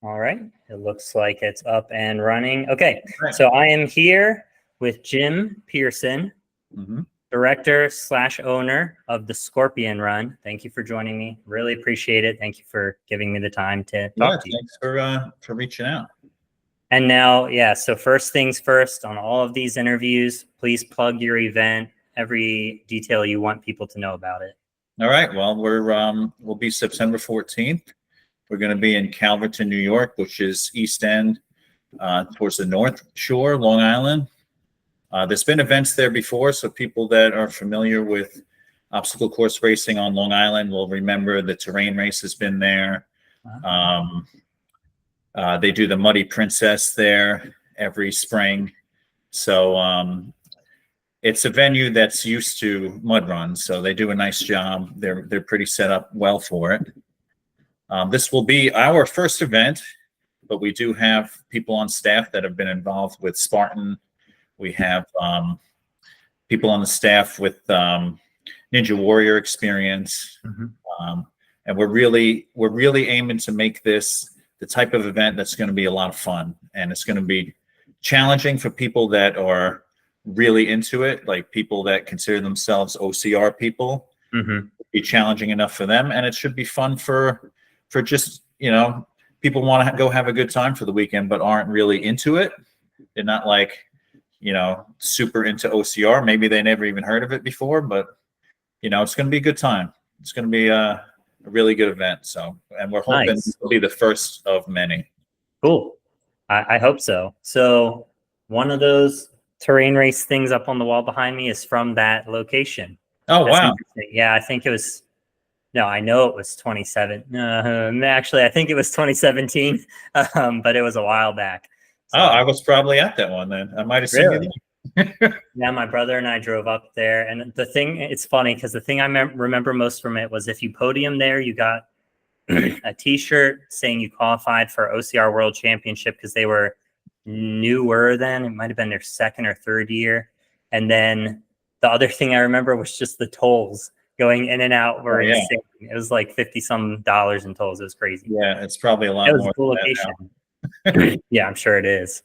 All right. It looks like it's up and running. Okay. Right. So I am here with Jim Pearson, Mm-hmm. director / owner of the Scorpion Run. Thank you for joining me. Really appreciate it. Thank you for giving me the time to talk to you. Thanks for reaching out. And now, so first things first, on all of these interviews, please plug your event, every detail you want people to know about it. All right. Well, we'll be September 14th. We're going to be in Calverton, New York, which is East End, towards the North Shore, Long Island. There's been events there before, so people that are familiar with obstacle course racing on Long Island will remember the terrain race has been there. They do the Muddy Princess there every spring. So it's a venue that's used to mud runs, so they do a nice job. They're pretty set up well for it. This will be our first event, but we do have people on staff that have been involved with Spartan. We have people on the staff with Ninja Warrior experience, and we're really aiming to make this the type of event that's going to be a lot of fun, and it's going to be challenging for people that are really into it, like people that consider themselves OCR people. Be challenging enough for them, and it should be fun for just, people want to go have a good time for the weekend but aren't really into it. They're not like, super into OCR. Maybe they never even heard of it before, but it's going to be a good time. It's going to be a really good event. So, and we're hoping it'll be the first of many. Cool. I hope so. So one of those terrain race things up on the wall behind me is from that location. Oh, wow. Yeah, I think it was, I know it was 27. Actually, I think it was 2017, but it was a while back. So, I was probably at that one then. I might have seen you. Yeah, my brother and I drove up there. And it's funny because the thing I remember most from it was if you podium there, you got a T-shirt saying you qualified for OCR World Championship because they were newer then. It might have been their second or third year. And then the other thing I remember was just the tolls going in and out were insane. It was like $50-some in tolls. It was crazy. Yeah, it's probably a lot more. It was a cool location. Yeah, I'm sure it is.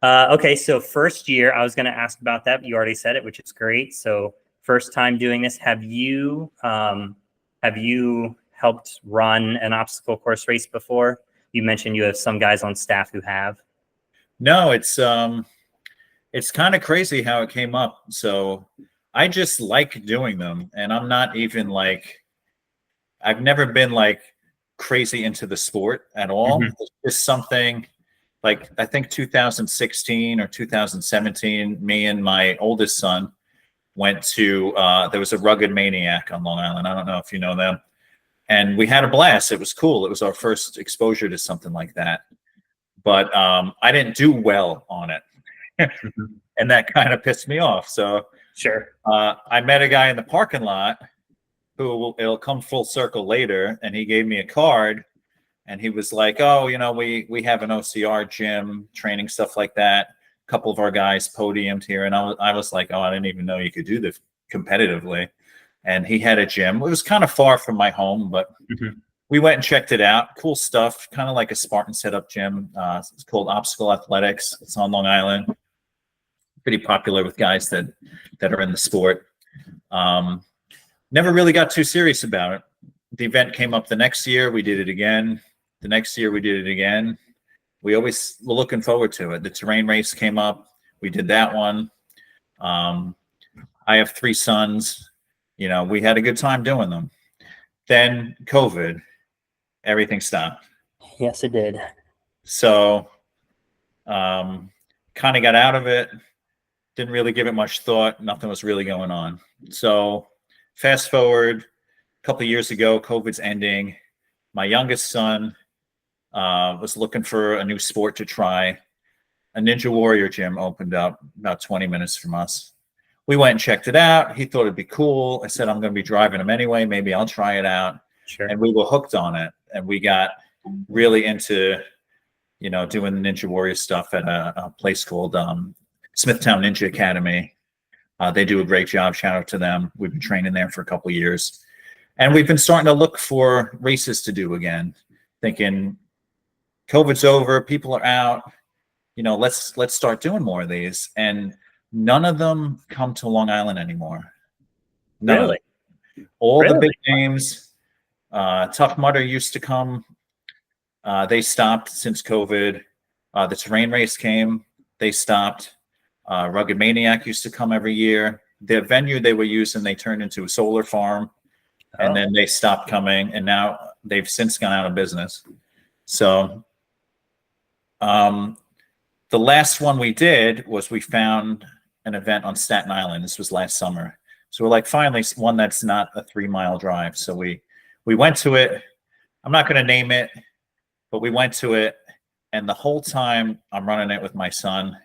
Okay, so first year, I was going to ask about that, but you already said it, which is great. So first time doing this, have you helped run an obstacle course race before? You mentioned you have some guys on staff who have. No, it's kind of crazy how it came up. So I just like doing them, and I'm not even I've never been crazy into the sport at all. It's just something I think 2016 or 2017, me and my oldest son went to, there was a Rugged Maniac on Long Island. I don't know if you know them. And we had a blast. It was cool. It was our first exposure to something like that. But I didn't do well on it. And that kind of pissed me off. So sure, I met a guy in the parking lot who it'll come full circle later, and he gave me a card, and he was like, "Oh, we have an OCR gym, training stuff like that. A couple of our guys podiumed here," and I was like, "Oh, I didn't even know you could do this competitively." And he had a gym. It was kind of far from my home, but we went and checked it out. Cool stuff, kind of like a Spartan setup gym. It's called Obstacle Athletics. It's on Long Island. Pretty popular with guys that are in the sport. Never really got too serious about it. The event came up the next year. We did it again. The next year we did it again. We always were looking forward to it. The terrain race came up. We did that one. I have 3 sons. We had a good time doing them. Then COVID, everything stopped. Yes, it did. So kind of got out of it. Didn't really give it much thought. Nothing was really going on. So fast forward a couple of years ago, COVID's ending. My youngest son was looking for a new sport to try. A Ninja Warrior gym opened up about 20 minutes from us. We went and checked it out. He thought it'd be cool. I said, I'm going to be driving him anyway. Maybe I'll try it out. Sure. And we were hooked on it. And we got really into, doing the Ninja Warrior stuff at a place called Smithtown Ninja Academy. They do a great job. Shout out to them. We've been training there for a couple of years. And we've been starting to look for races to do again, thinking, COVID's over, people are out, let's start doing more of these. And none of them come to Long Island anymore. None of Really? them. All the Really? big names, Tough Mudder used to come. They stopped since COVID. The terrain race came. They stopped. Rugged Maniac used to come every year. The venue they were using, they turned into a solar farm, and Oh, then they stopped coming, and now they've since gone out of business. So the last one we did was we found an event on Staten Island. This was last summer. So we're like, finally, one that's not a 3-mile drive. So we went to it. I'm not going to name it, but we went to it. And the whole time I'm running it with my son,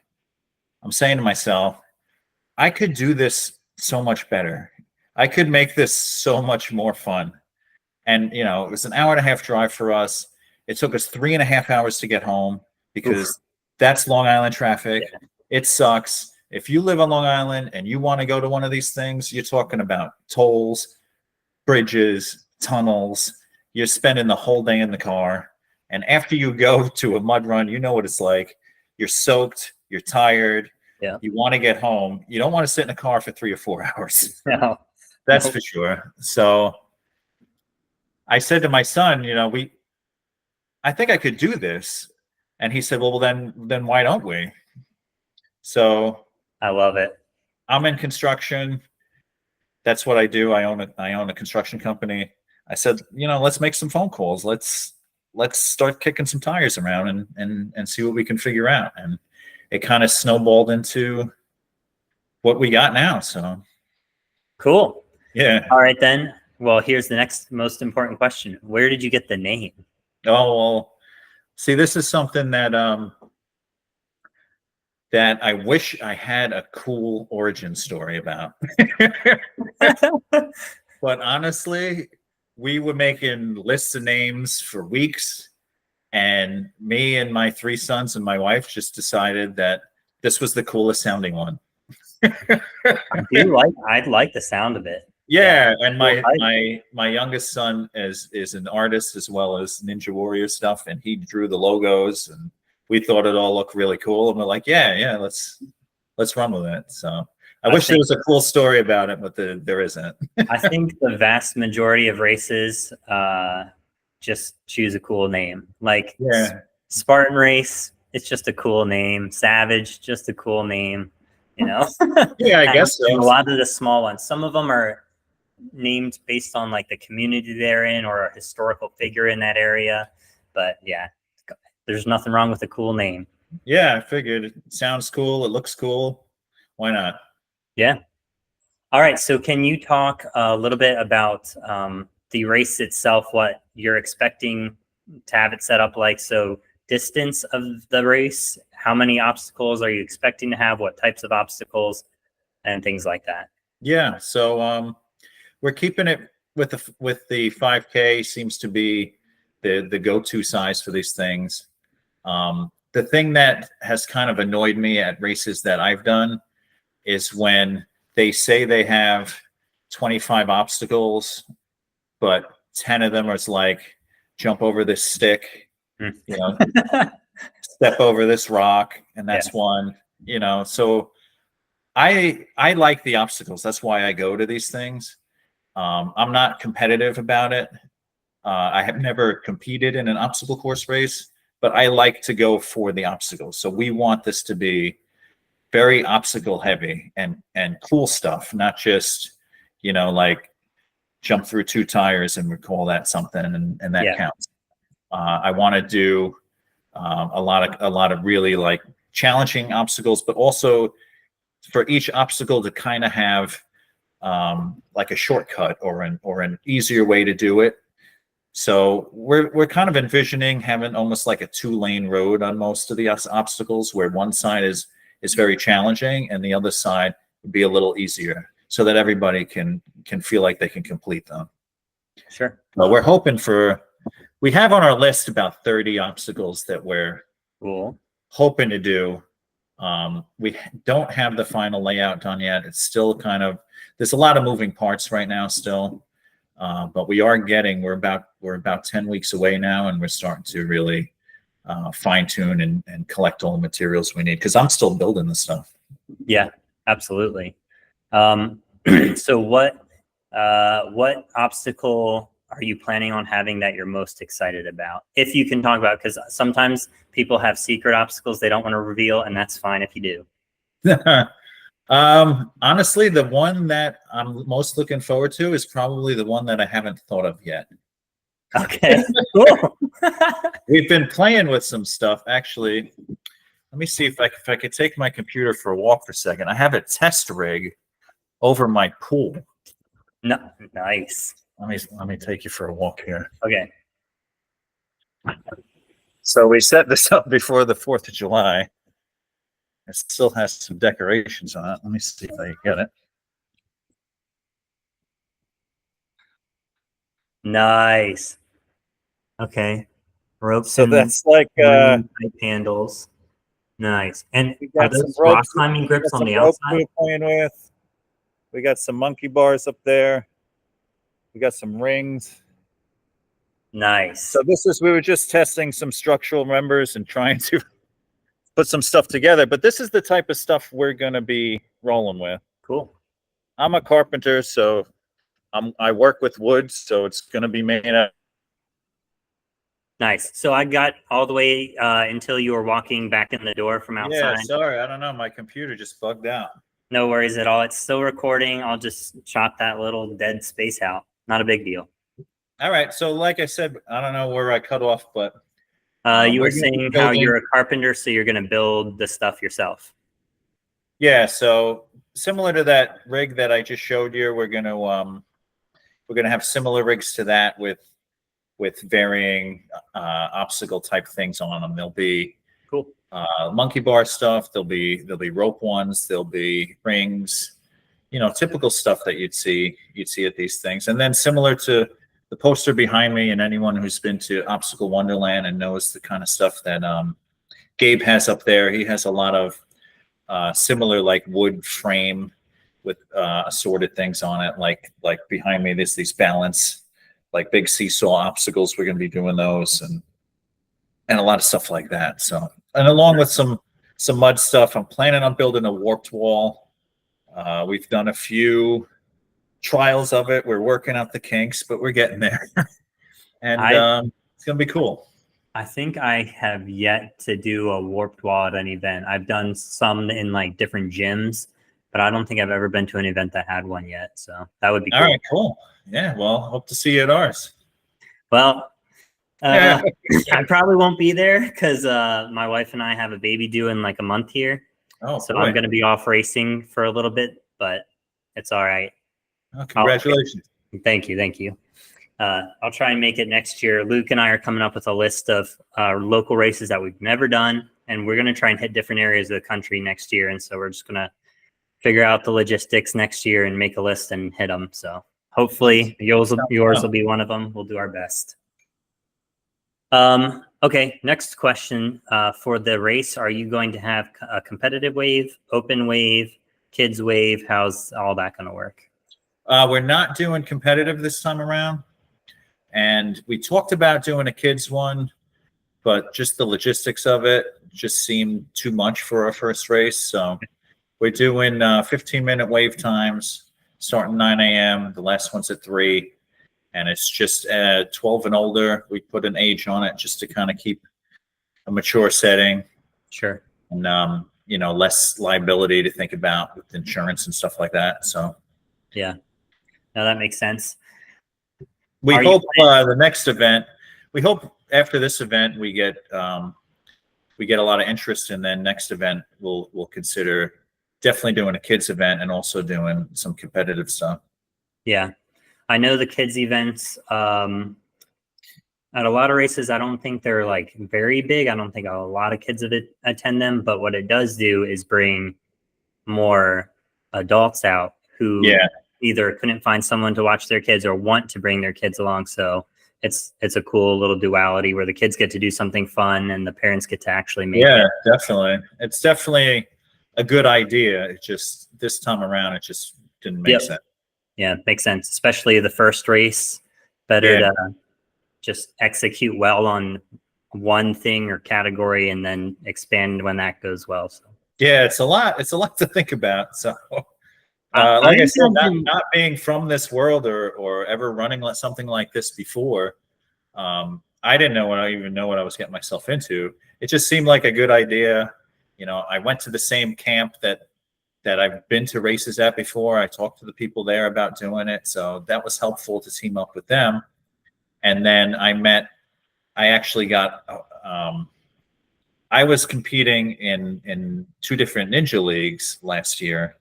I'm saying to myself, I could do this so much better. I could make this so much more fun. And, it was an 1.5-hour drive for us. It took us 3.5 hours to get home because oof. that's Long Island traffic. Yeah. It sucks. If you live on Long Island and you want to go to one of these things, you're talking about tolls, bridges, tunnels. You're spending the whole day in the car. And after you go to a mud run, you know what it's like. You're soaked. You're tired. Yeah. You want to get home. You don't want to sit in a car for 3 or 4 hours. No. That's Nope. for sure. So I said to my son, I think I could do this. And he said, well, then why don't we? So I love it. I'm in construction. That's what I do. I own a construction company. I said, let's make some phone calls. Let's start kicking some tires around and see what we can figure out. And it kind of snowballed into what we got now. So Cool. yeah. All right, then. Well, here's the next most important question. Where did you get the name? Oh, well, see, this is something that that I wish I had a cool origin story about. But honestly, we were making lists of names for weeks, and me and my 3 sons and my wife just decided that this was the coolest sounding one. I like the sound of it. Yeah, and Cool. my youngest son is an artist as well as Ninja Warrior stuff, and he drew the logos, and we thought it all looked really cool, and we're like, yeah, let's run with it. So I wish there was a cool story about it, but there isn't. I think the vast majority of races just choose a cool name. Like Spartan Race, it's just a cool name. Savage, just a cool name. Yeah, I guess so. And a lot of the small ones, some of them are named based on like the community they're in or a historical figure in that area. But yeah, there's nothing wrong with a cool name. Yeah, I figured it sounds cool. It looks cool. Why not? Yeah. All right. So can you talk a little bit about the race itself, what you're expecting to have it set up like? So distance of the race, how many obstacles are you expecting to have? What types of obstacles and things like that? Yeah. So we're keeping it with the 5K seems to be the go-to size for these things. The thing that has kind of annoyed me at races that I've done is when they say they have 25 obstacles, but 10 of them are like jump over this stick, step over this rock, and that's one. So I like the obstacles. That's why I go to these things. I'm not competitive about it. I have never competed in an obstacle course race, but I like to go for the obstacles. So we want this to be very obstacle heavy and cool stuff, not just, like jump through 2 tires and we call that something and that counts. I want to do a lot of really like challenging obstacles, but also for each obstacle to kind of have like a shortcut or an easier way to do it. So we're kind of envisioning having almost like a 2-lane road on most of the obstacles, where one side is very challenging and the other side would be a little easier, so that everybody can feel like they can complete them. Sure. Well, we're hoping we have on our list about 30 obstacles that we're hoping to do. We don't have the final layout done yet. It's still there's a lot of moving parts right now still. But we're about 10 weeks away now, and we're starting to really fine tune and collect all the materials we need, because I'm still building the stuff. Yeah, absolutely. So what obstacle are you planning on having that you're most excited about? If you can talk about, because sometimes people have secret obstacles they don't want to reveal, and that's fine if you do. Honestly, the one that I'm most looking forward to is probably the one that I haven't thought of yet. Okay, cool. We've been playing with some stuff, actually. Let me see if I could take my computer for a walk for a second. I have a test rig over my pool. No, nice. Let me take you for a walk here. Okay. So we set this up before the 4th of July. It still has some decorations on it. Let me see if I can get it. Nice. Okay. Ropes So and that's like type handles. Nice. And we are got some those rock ropes. climbing grips on the ropes outside? we're playing with. We got some monkey bars up there. We got some rings. Nice. So we were just testing some structural members and trying to put some stuff together. But this is the type of stuff we're going to be rolling with. Cool. I'm a carpenter, so I work with wood, so it's going to be made out. Nice. So I got all the way until you were walking back in the door from outside. Yeah, sorry, I don't know. My computer just bugged out. No worries at all. It's still recording. I'll just chop that little dead space out. Not a big deal. All right. So like I said, I don't know where I cut off, but you were saying how you're a carpenter, so you're going to build the stuff yourself. Yeah. So similar to that rig that I just showed you, we're going to have similar rigs to that with varying obstacle type things on them. There'll be cool monkey bar stuff. There'll be rope ones. There'll be rings. Typical stuff that you'd see at these things. And then similar to the poster behind me, and anyone who's been to Obstacle Wonderland and knows the kind of stuff that Gabe has up there, he has a lot of similar like wood frame with assorted things on it. Like behind me, there's these balance, like big seesaw obstacles. We're going to be doing those and a lot of stuff like that. So, and along with some mud stuff, I'm planning on building a warped wall. We've done a few trials of it. We're working out the kinks, but we're getting there. And it's going to be cool. I think I have yet to do a warped wall at an event. I've done some in like different gyms, but I don't think I've ever been to an event that had one yet. So that would be cool. All right, cool. Yeah, well, hope to see you at ours. Well, I probably won't be there because my wife and I have a baby due in like a month here. Oh, so boy. I'm going to be off racing for a little bit, but it's all right. Oh, congratulations. Thank you. I'll try and make it next year. Luke and I are coming up with a list of local races that we've never done, and we're going to try and hit different areas of the country next year. And so we're just going to figure out the logistics next year and make a list and hit them. So hopefully yours will be one of them. We'll do our best. Okay, next question. For the race, are you going to have a competitive wave, open wave, kids wave? How's all that going to work? We're not doing competitive this time around. And we talked about doing a kids one, but just the logistics of it just seemed too much for our first race. So we're doing 15-minute wave times, starting 9 a.m. The last one's at 3. And it's just 12 and older. We put an age on it just to kind of keep a mature setting. Sure. And, less liability to think about with insurance and stuff like that. So, yeah. No, that makes sense. We hope the next event, we hope after this event, we get a lot of interest, and then next event we'll consider definitely doing a kids event and also doing some competitive stuff. Yeah. I know the kids events, at a lot of races, I don't think they're like very big. I don't think a lot of kids attend them, but what it does do is bring more adults out who either couldn't find someone to watch their kids or want to bring their kids along. So it's a cool little duality where the kids get to do something fun and the parents get to actually make it. Yeah, definitely. It's definitely a good idea. It just, this time around, it just didn't make sense. Yeah, makes sense. Especially the first race. Better to just execute well on one thing or category and then expand when that goes well. So Yeah, it's a lot. It's a lot to think about. So, I like I said, imagine, not being from this world or ever running something like this before, I didn't know what I even know what I was getting myself into. It just seemed like a good idea. You know, I went to the same camp that I've been to races at before. I talked to the people there about doing it, so that was helpful to team up with them. And then I actually got. I was competing in two different ninja leagues last year,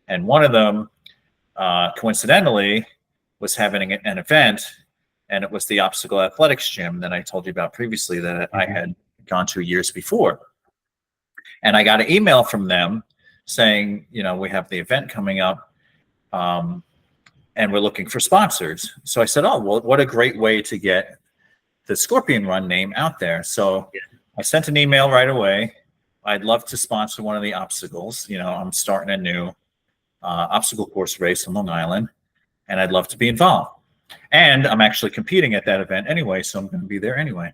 and one of them, coincidentally, was having an event, and it was the obstacle athletics gym that I told you about previously that I had gone to years before. And I got an email from them saying, you know, we have the event coming up, and we're looking for sponsors. So I said, oh, well, what a great way to get the Scorpion Run name out there. So I sent an email right away. I'd love to sponsor one of the obstacles. You know, I'm starting a new obstacle course race on Long Island, and I'd love to be involved. And I'm actually competing at that event anyway, so I'm going to be there anyway.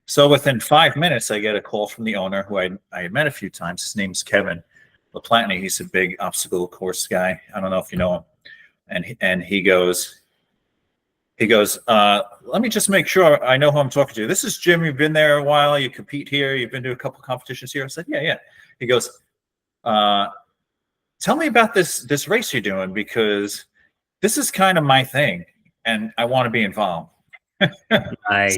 So within 5 minutes, I get a call from the owner who I had met a few times. His name's Kevin LaPlatney. He's a big obstacle course guy. I don't know if you know him. And he goes, let me just make sure I know who I'm talking to. This is Jim. You've been there a while. You compete here. You've been to a couple competitions here. I said, yeah. He goes, tell me about this race you're doing, because this is kind of my thing and I want to be involved. nice.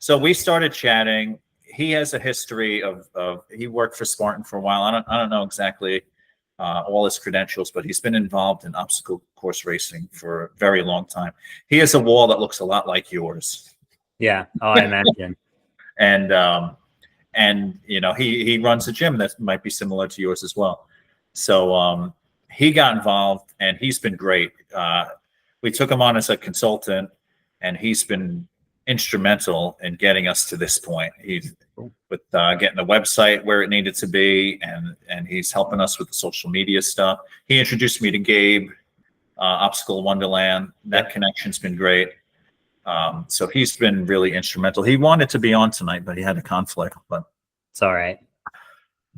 So we started chatting. He has a history of he worked for Spartan for a while. I don't know exactly all his credentials, but he's been involved in obstacle course racing for a very long time. He has a wall that looks a lot like yours. Yeah. Oh, I imagine. And you know, he runs a gym that might be similar to yours as well. So he got involved, and he's been great. We took him on as a consultant, and he's been instrumental in getting us to this point. He's with getting the website where it needed to be, and he's helping us with the social media stuff. He introduced me to Gabe, Obstacle Wonderland. That connection's been great. So he's been really instrumental. He wanted to be on tonight, but he had a conflict. But it's all right.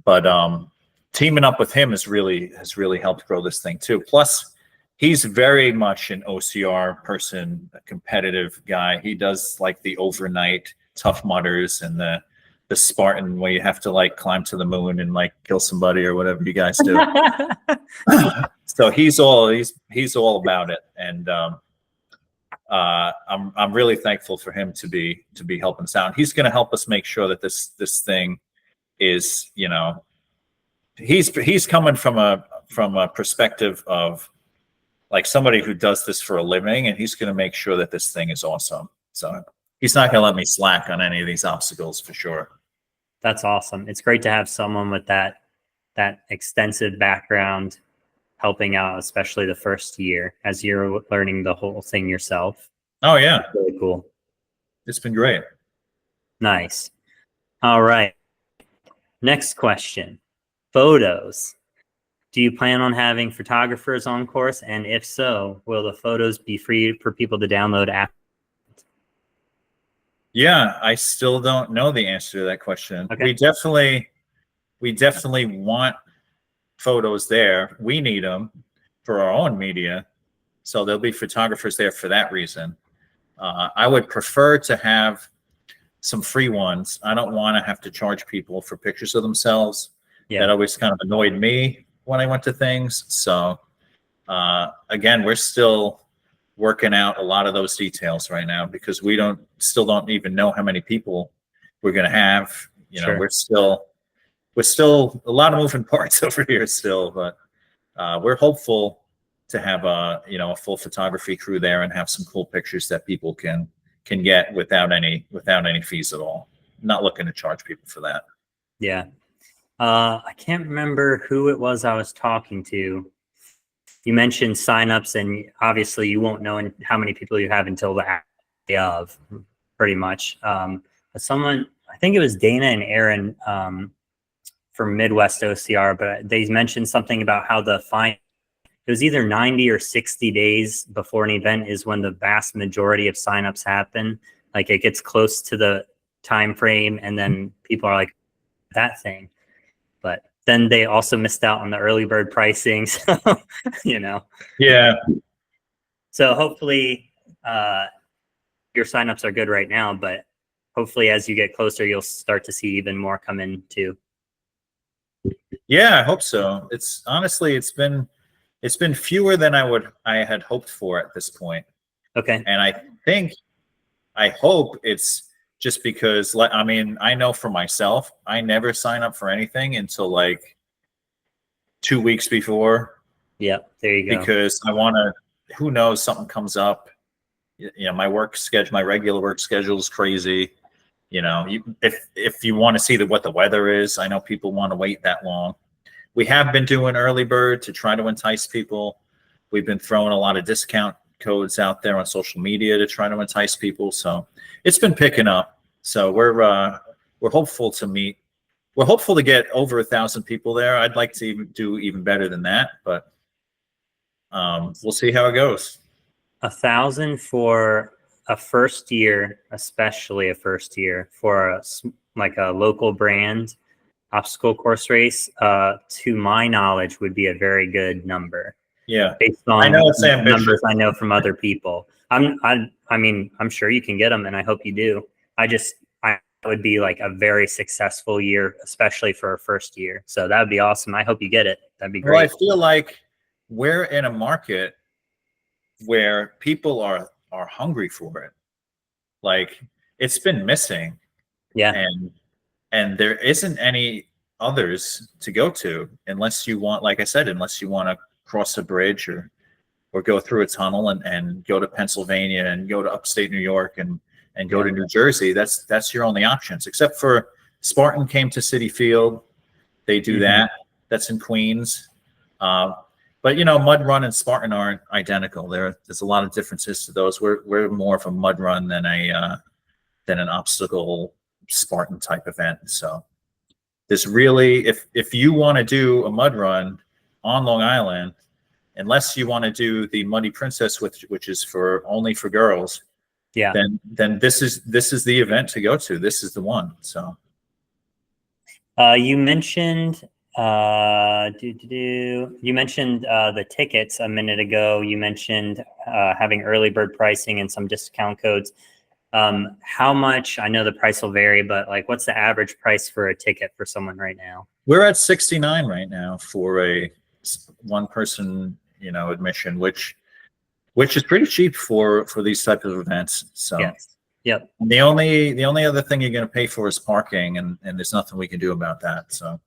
But teaming up with him has really helped grow this thing too. Plus, he's very much an OCR person, a competitive guy. He does like the overnight Tough Mudders and the Spartan where you have to like climb to the moon and like kill somebody or whatever you guys do. So he's all about it, and I'm really thankful for him to be helping us out. He's going to help us make sure that this thing is, you know, he's coming from a perspective of like somebody who does this for a living, and he's going to make sure that this thing is awesome. So he's not going to let me slack on any of these obstacles for sure. That's awesome. It's great to have someone with that extensive background helping out, especially the first year as you're learning the whole thing yourself. Oh yeah. That's really cool. It's been great. Nice. All right. Next question. Photos. Do you plan on having photographers on course? And if so, will the photos be free for people to download after? Yeah, I still don't know the answer to that question. Okay. We definitely want photos there. We need them for our own media. So there'll be photographers there for that reason. I would prefer to have some free ones. I don't want to have to charge people for pictures of themselves. Yeah. That always kind of annoyed me when I went to things. So again, we're still working out a lot of those details right now because we still don't even know how many people we're going to have. You know, we're still a lot of moving parts over here still, but we're hopeful to have a full photography crew there and have some cool pictures that people can get without any fees at all. Not looking to charge people for that. Yeah. I can't remember who it was I was talking to. You mentioned signups, and obviously you won't know how many people you have until the day of, pretty much. But someone, I think it was Dana and Aaron from Midwest OCR, but they mentioned something about how it was either 90 or 60 days before an event is when the vast majority of signups happen. Like it gets close to time frame, and then people are like, that thing. But then they also missed out on the early bird pricing. So, you know. Yeah. So hopefully your signups are good right now, but hopefully as you get closer, you'll start to see even more come in too. Yeah, I hope so. It's honestly, it's been fewer than I had hoped for at this point. Okay. And I hope it's just because, I mean, I know for myself, I never sign up for anything until like 2 weeks before. Yep. There you go. Because I want to, who knows, something comes up. You know, my regular work schedule is crazy. You know, if you want to see what the weather is, I know people want to wait that long. We have been doing early bird to try to entice people. We've been throwing a lot of discount codes out there on social media to try to entice people. So it's been picking up. So we're hopeful to meet. We're hopeful to get over 1,000 people there. I'd like to do even better than that, but we'll see how it goes. 1,000 for a first year, especially a first year for like a local brand obstacle course race, to my knowledge, would be a very good number. Yeah, based on I know it's ambitious. numbers I know from other people. I mean, I'm sure you can get them, and I hope you do. I would be like a very successful year, especially for a first year. So that would be awesome. I hope you get it. That'd be great. Well, I feel like we're in a market where people are hungry for it. Like, it's been missing. Yeah. And there isn't any others to go to unless you want, like I said, unless you want to cross a bridge or go through a tunnel and go to Pennsylvania and go to upstate New York and go to New Jersey. That's your only options, except for Spartan came to Citi Field. They do that. That's in Queens. But you know, Mud Run and Spartan aren't identical. There's a lot of differences to those. We're more of a mud run than an obstacle Spartan type event. So there's really, if you want to do a mud run on Long Island, unless you want to do the Muddy Princess, which is only for girls, yeah, then this is the event to go to. This is the one. So you mentioned you mentioned the tickets a minute ago. You mentioned having early bird pricing and some discount codes. How much? I know the price will vary, but like, what's the average price for a ticket for someone right now? we're at $69 right now for a one person, admission, which is pretty cheap for these type of events. So yes. Yep. The only other thing you're going to pay for is parking, and there's nothing we can do about that. So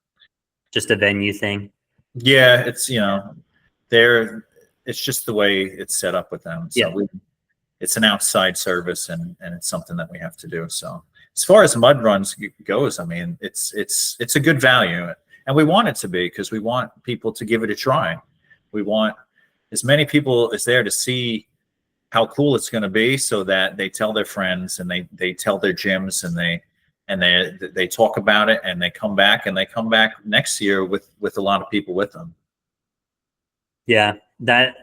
just a venue thing. Yeah, it's it's just the way it's set up with them. So it's an outside service, and it's something that we have to do. So as far as mud runs goes, I mean, it's a good value, and we want it to be, because we want people to give it a try. We want as many people as there to see how cool it's going to be, so that they tell their friends, and they tell their gyms, and they talk about it, and they come back next year with a lot of people with them. Yeah,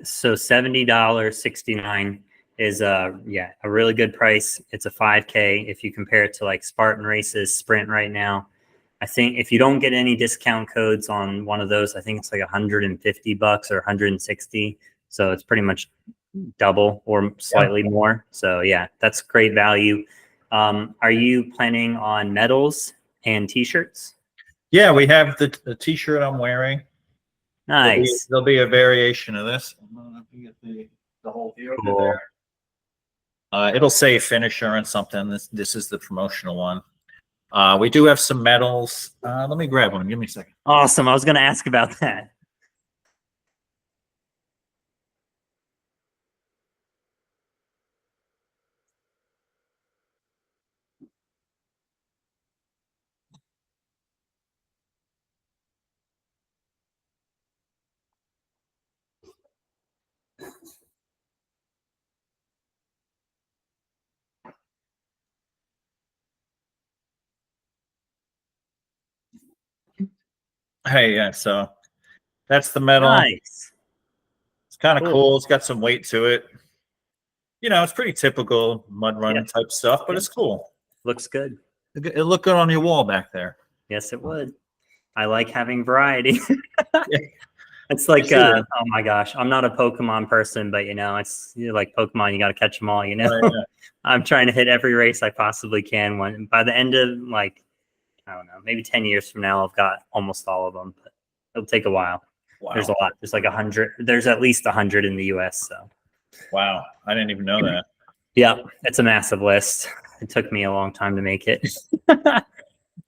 so $70, 69 is a really good price. It's a 5K. If you compare it to like Spartan races, Sprint right now, I think if you don't get any discount codes on one of those, I think it's like $150 or 160. So it's pretty much double or slightly more. So yeah, that's great value. Are you planning on medals and t-shirts? Yeah, we have the t-shirt I'm wearing. Nice. There'll be a variation of this. I don't know if you get the whole view over there. It'll say finisher and something. This is the promotional one. We do have some medals. Let me grab one. Give me a second. Awesome. I was going to ask about that. Hey, yeah, so that's the medal. Nice. It's kind of cool. It's got some weight to it. It's pretty typical mud run type stuff, but it's cool. Looks good. It looked good on your wall back there. Yes, it would. I like having variety. Yeah, It's like, I see it. oh my gosh, I'm not a Pokemon person, but it's like Pokemon, you got to catch them all, Right, yeah. I'm trying to hit every race I possibly can. When by the end of like, I don't know, maybe 10 years from now, I've got almost all of them, but it'll take a while. Wow. There's a lot. There's like 100. There's at least 100 in the US. So Wow. I didn't even know that. yeah, it's a massive list. It took me a long time to make it.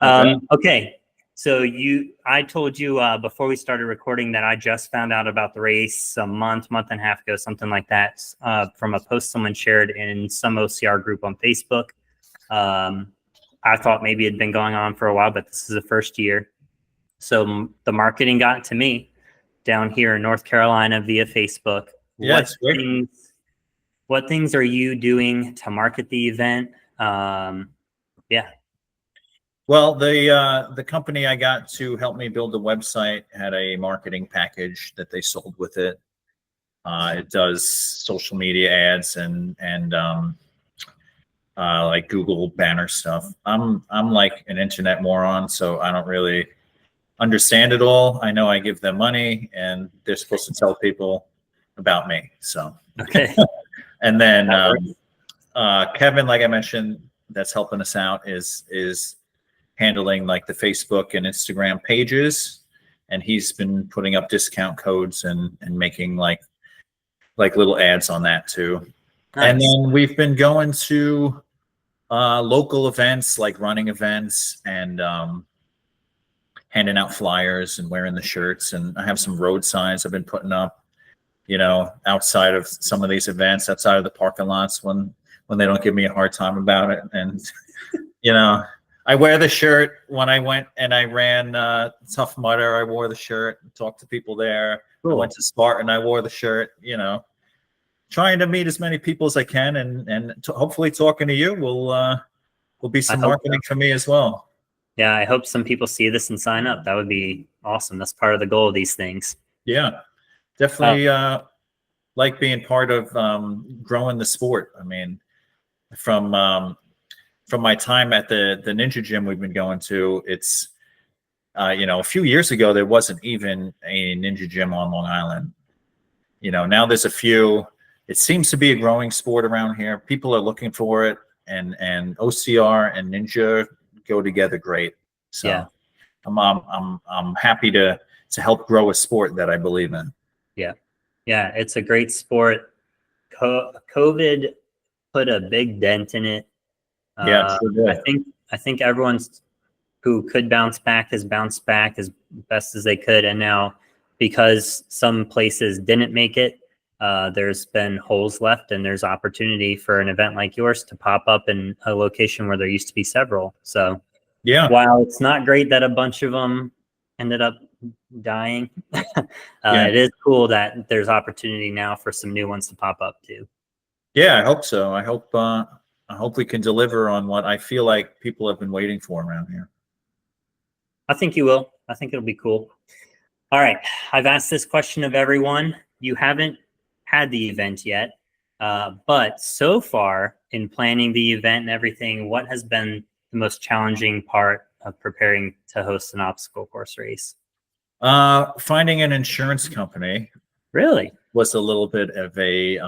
Okay. Okay. So I told you before we started recording that I just found out about the race a month and a half ago, something like that, from a post someone shared in some OCR group on Facebook. I thought maybe it had been going on for a while, but this is the first year. So the marketing got to me down here in North Carolina via Facebook. Yeah, it's great. What things are you doing to market the event? Yeah. Well, the company I got to help me build the website had a marketing package that they sold with it. It does social media ads and like Google banner stuff. I'm like an internet moron, so I don't really understand it all. I know I give them money, and they're supposed to tell people about me. So Okay. and then That works. Kevin, like I mentioned, that's helping us out is handling like the Facebook and Instagram pages, and he's been putting up discount codes and making like little ads on that too. Nice. And then we've been going to local events, like running events, and handing out flyers and wearing the shirts. And I have some road signs I've been putting up, outside of some of these events, outside of the parking lots when they don't give me a hard time about it. And I wear the shirt when I went and I ran Tough Mudder. I wore the shirt, talked to people there. Cool. I went to Spartan. I wore the shirt. Trying to meet as many people as I can, and hopefully talking to you will be some marketing for me as well. Yeah, I hope some people see this and sign up. That would be awesome. That's part of the goal of these things. Yeah, definitely like being part of growing the sport. I mean, from my time at the Ninja Gym we've been going to, it's a few years ago there wasn't even a Ninja Gym on Long Island. Now there's a few. It seems to be a growing sport around here. People are looking for it, and OCR and Ninja go together great. So yeah. I'm happy to help grow a sport that I believe in. Yeah, it's a great sport. COVID put a big dent in it. Yeah, sure did. I think everyone's who could bounce back has bounced back as best as they could, and now because some places didn't make it, there's been holes left, and there's opportunity for an event like yours to pop up in a location where there used to be several. So yeah, while it's not great that a bunch of them ended up dying, it is cool that there's opportunity now for some new ones to pop up too. Yeah, I hope so. I hope we can deliver on what I feel like people have been waiting for around here. I think you will. I think it'll be cool. All right. I've asked this question of everyone. You haven't had the event yet, but so far in planning the event and everything, what has been the most challenging part of preparing to host an obstacle course race? Finding an insurance company Really was a little bit of a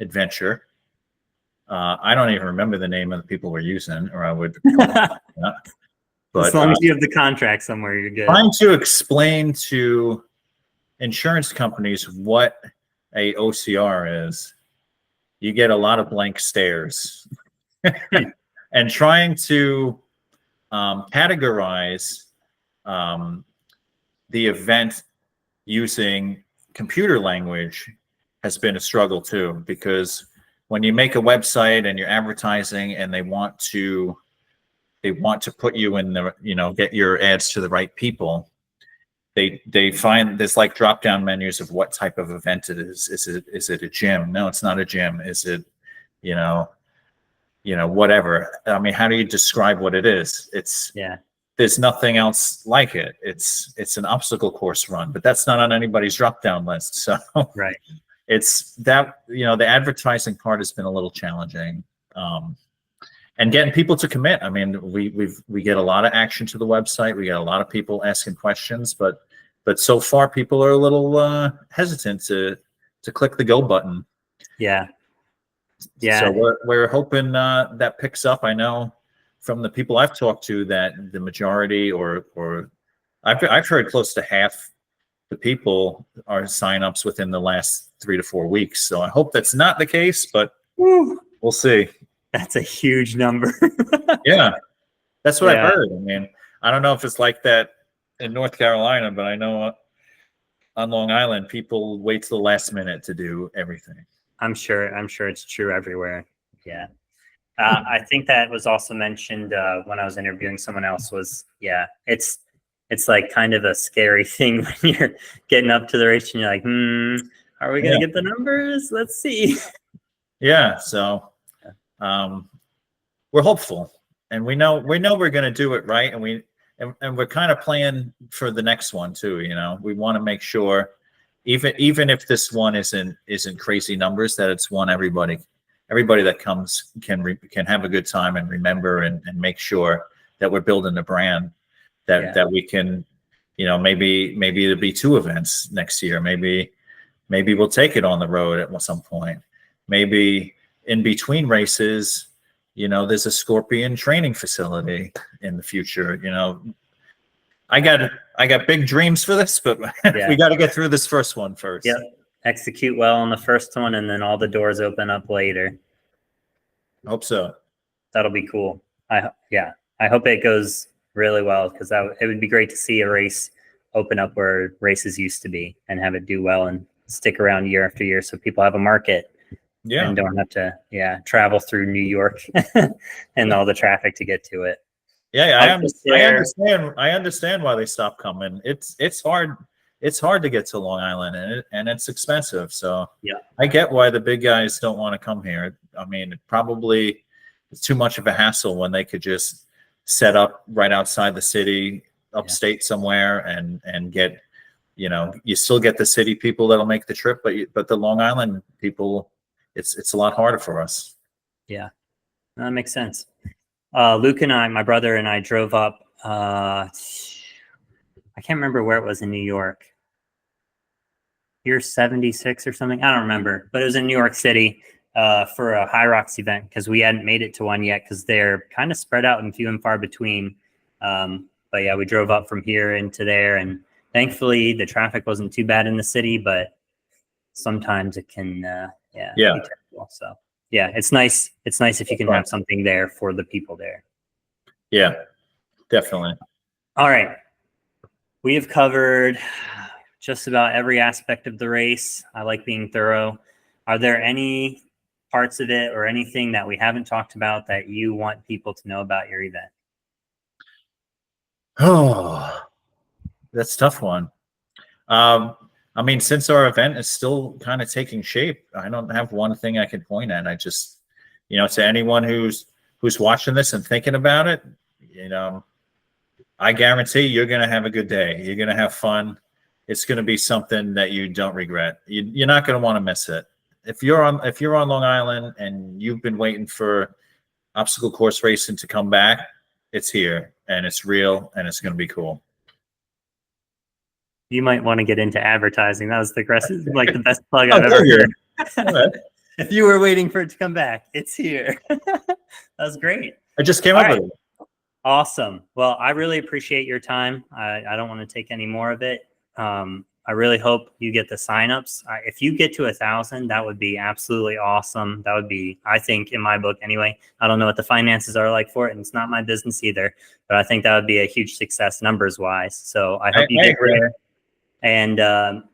adventure. I don't even remember the name of the people we're using, or I would. But, as long as you have the contract somewhere, you're good. Trying to explain to insurance companies what a OCR is, you get a lot of blank stares. And trying to categorize the event using computer language has been a struggle too, because when you make a website and you're advertising and they want to put you in the, get your ads to the right people, they find there's like drop down menus of what type of event it is. Is it a gym? No, it's not a gym. Is it, whatever. I mean, how do you describe what it is? There's nothing else like it. It's an obstacle course run, but that's not on anybody's drop down list. So right. It's that, the advertising part has been a little challenging. and getting people to commit. I mean, we get a lot of action to the website. We get a lot of people asking questions, but so far people are a little hesitant to click the go button. Yeah. So we're hoping that picks up. I know from the people I've talked to that the majority, or I've heard close to half the people are signups within the last 3 to 4 weeks. So I hope that's not the case, but Woo. we'll see. That's a huge number. Yeah, that's what Yeah. I've heard. I mean, I don't know if it's like that in North Carolina, but I know on Long Island, people wait till the last minute to do everything. I'm sure it's true everywhere. Yeah. I think that was also mentioned when I was interviewing someone else was, it's like kind of a scary thing when you're getting up to the race and you're like, are we going to get the numbers? Let's see. Yeah. So we're hopeful, and we know we're going to do it right. And we're kind of playing for the next one too. You know, we want to make sure even if this one isn't crazy numbers, that it's one everybody that comes can have a good time and remember and make sure that we're building a brand that we can, you know, maybe it'll be 2 events next year. Maybe we'll take it on the road at some point. Maybe in between races, you know, there's a Scorpion training facility in the future. You know, I got big dreams for this, but we got to get through this first one first. Yep. Execute well on the first one, and then all the doors open up later. Hope so. That'll be cool. I hope it goes really well, because it would be great to see a race open up where races used to be and have it do well and stick around year after year, so people have a market. Yeah. And don't have to travel through New York and all the traffic to get to it. Yeah, I understand why they stopped coming. It's hard to get to Long Island, and it's expensive. So I get why the big guys don't want to come here. I mean, probably it's too much of a hassle when they could just set up right outside the city, upstate somewhere, and get, you know, you still get the city people that'll make the trip, but the Long Island people, it's a lot harder for us. Yeah, that makes sense. Luke and I, my brother and I, drove up. I can't remember where it was in New York. Year 76 or something. I don't remember, but it was in New York City for a High Rocks event, because we hadn't made it to one yet, because they're kind of spread out and few and far between. But yeah, we drove up from here into there, and thankfully the traffic wasn't too bad in the city, but sometimes it can, be terrible. So yeah, it's nice. It's nice if you can have something there for the people there. Yeah, definitely. All right. We have covered just about every aspect of the race. I like being thorough. Are there any parts of it or anything that we haven't talked about that you want people to know about your event? Oh, that's a tough one. I mean, since our event is still kind of taking shape, I don't have one thing I can point at. I just, you know, to anyone who's watching this and thinking about it, you know, I guarantee you're going to have a good day. You're going to have fun. It's going to be something that you don't regret. You're not going to want to miss it. If you're on Long Island and you've been waiting for obstacle course racing to come back, it's here, and it's real, and it's going to be cool. You might want to get into advertising. That was the best plug I've ever heard. If you were waiting for it to come back, it's here. That was great. I just came up with it. Awesome. Well, I really appreciate your time. I don't want to take any more of it. I really hope you get the signups. If you get to 1,000, that would be absolutely awesome. That would be, I think, in my book anyway. I don't know what the finances are like for it, and it's not my business either. But I think that would be a huge success numbers wise. So I hope you get there. And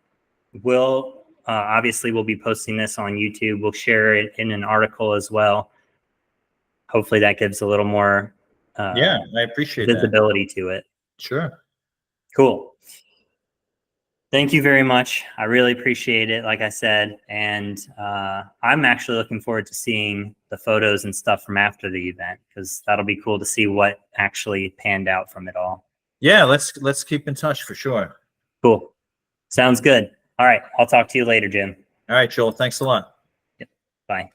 we'll obviously we'll be posting this on YouTube. We'll share it in an article as well. Hopefully that gives a little more I appreciate visibility to it. Sure. Cool. Thank you very much. I really appreciate it, like I said. And I'm actually looking forward to seeing the photos and stuff from after the event, because that'll be cool to see what actually panned out from it all. Yeah, let's keep in touch for sure. Cool. Sounds good. All right. I'll talk to you later, Jim. All right, Joel. Thanks a lot. Yep. Bye.